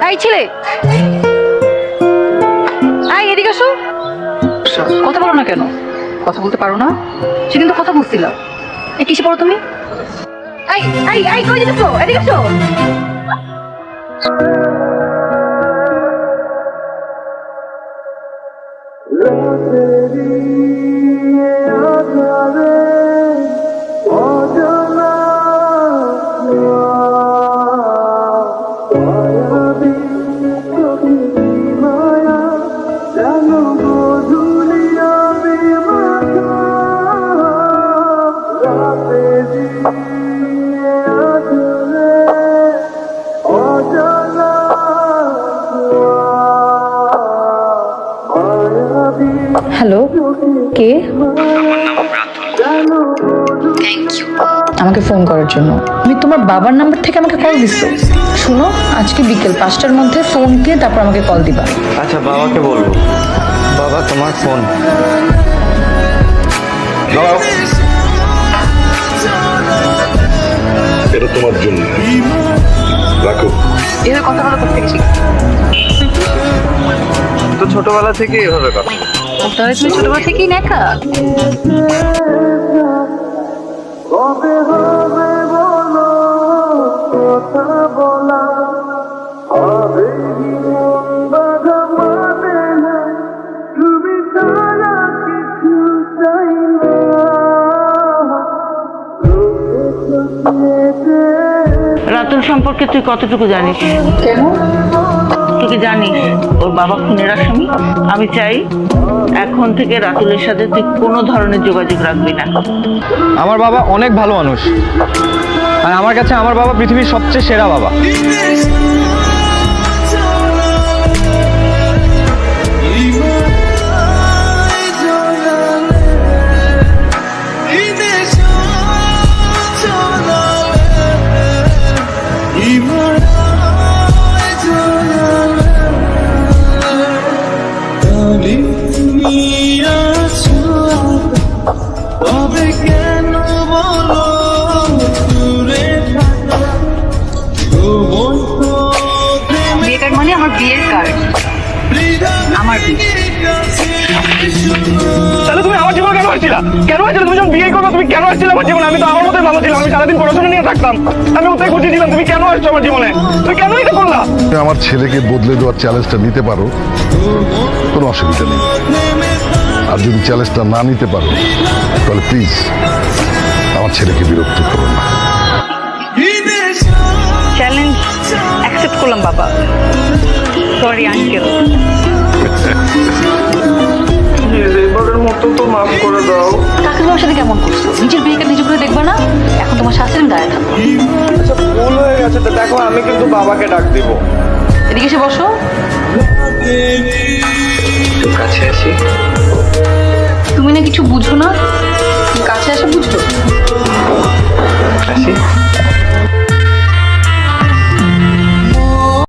এই ছেলে, এই এদিকে আসো। কথা বলো না কেন? কথা বলতে পারো না? সেদিন তো কথা বলছিলাম। এই কিসে পড়ো তুমি? এই এই এই কই যেতেছো? এদিকে আসো। হ্যালো, কে? আমাকে ফোন করার জন্য তুমি তোমার বাবার নাম্বার থেকে আমাকে কল দিছো? শুনো, আজকে বিকেল 5টার মধ্যে ফোন দিয়ে তারপর আমাকে কল দিবা। আচ্ছা, বাবাকে বলবো। বাবা, তোমার ফোন। এটা তোমার জন্য, রাখো। এভাবে কথা বলা করতে গেছি তো ছোটবেলা থেকে এভাবে কথা। তাহলে তুমি ছোটবেলা থেকেই নেকা। রাতুল সম্পর্কে তুই কতটুকু জানিস? কেন? তুই কি জানিস ওর বাবা খুনের আসামি? আমি চাই এখন থেকে রাতুলের সাথে তুই কোনো ধরনের যোগাযোগ রাখবি না। আমার বাবা অনেক ভালো মানুষ, আর আমার কাছে আমার বাবা পৃথিবীর সবচেয়ে সেরা বাবা। বিয়ে কার্ড মানে আমার বিয়ের কার্ড, আমার বিয়ে। তাহলে তুমি আমার জীবনে কেন আসছিলা? কেন আসছিলে? তুমি যখন বিয়ে করবে তুমি কেন আসছিলে আমার জীবনে? আমি তো আমার মতোই ভালো ছিলাম, আমি সারাদিন পড়াশোনা নিয়ে থাকতাম, আমি ওটাই খুঁজে দিলাম। তুমি কেন আসছো আমার জীবনে? তুমি কেন এটা করলা? আমার ছেলেকে বদলে দেওয়ার চ্যালেঞ্জটা নিতে পারো, কোনো অসুবিধা নেই। আর যদি চ্যালেঞ্জটা না নিতে পারো তাহলে প্লিজ আমার ছেলেকে বিরক্ত করো না। চ্যালেঞ্জ অ্যাকসেপ্ট করলাম বাবা। Sorry uncle. এবারের মতো তো মাফ করে দাও। কাকে তোমার সাথে কেমন করছো? নিজের বিয়ে কার্ড নিজে করে দেখবা না? এখন তোমার শাস্তির দাঁড়ায় থাকো। আচ্ছা, ভুল হয়ে গেছে তো দেখো, আমি কিন্তু বাবাকে ডাক দিব। এদিকে এসে বসো। একটু কাছে আসি। তুমি না কিছু বুঝো না, তুমি কাছে আসা বুঝো। আসি।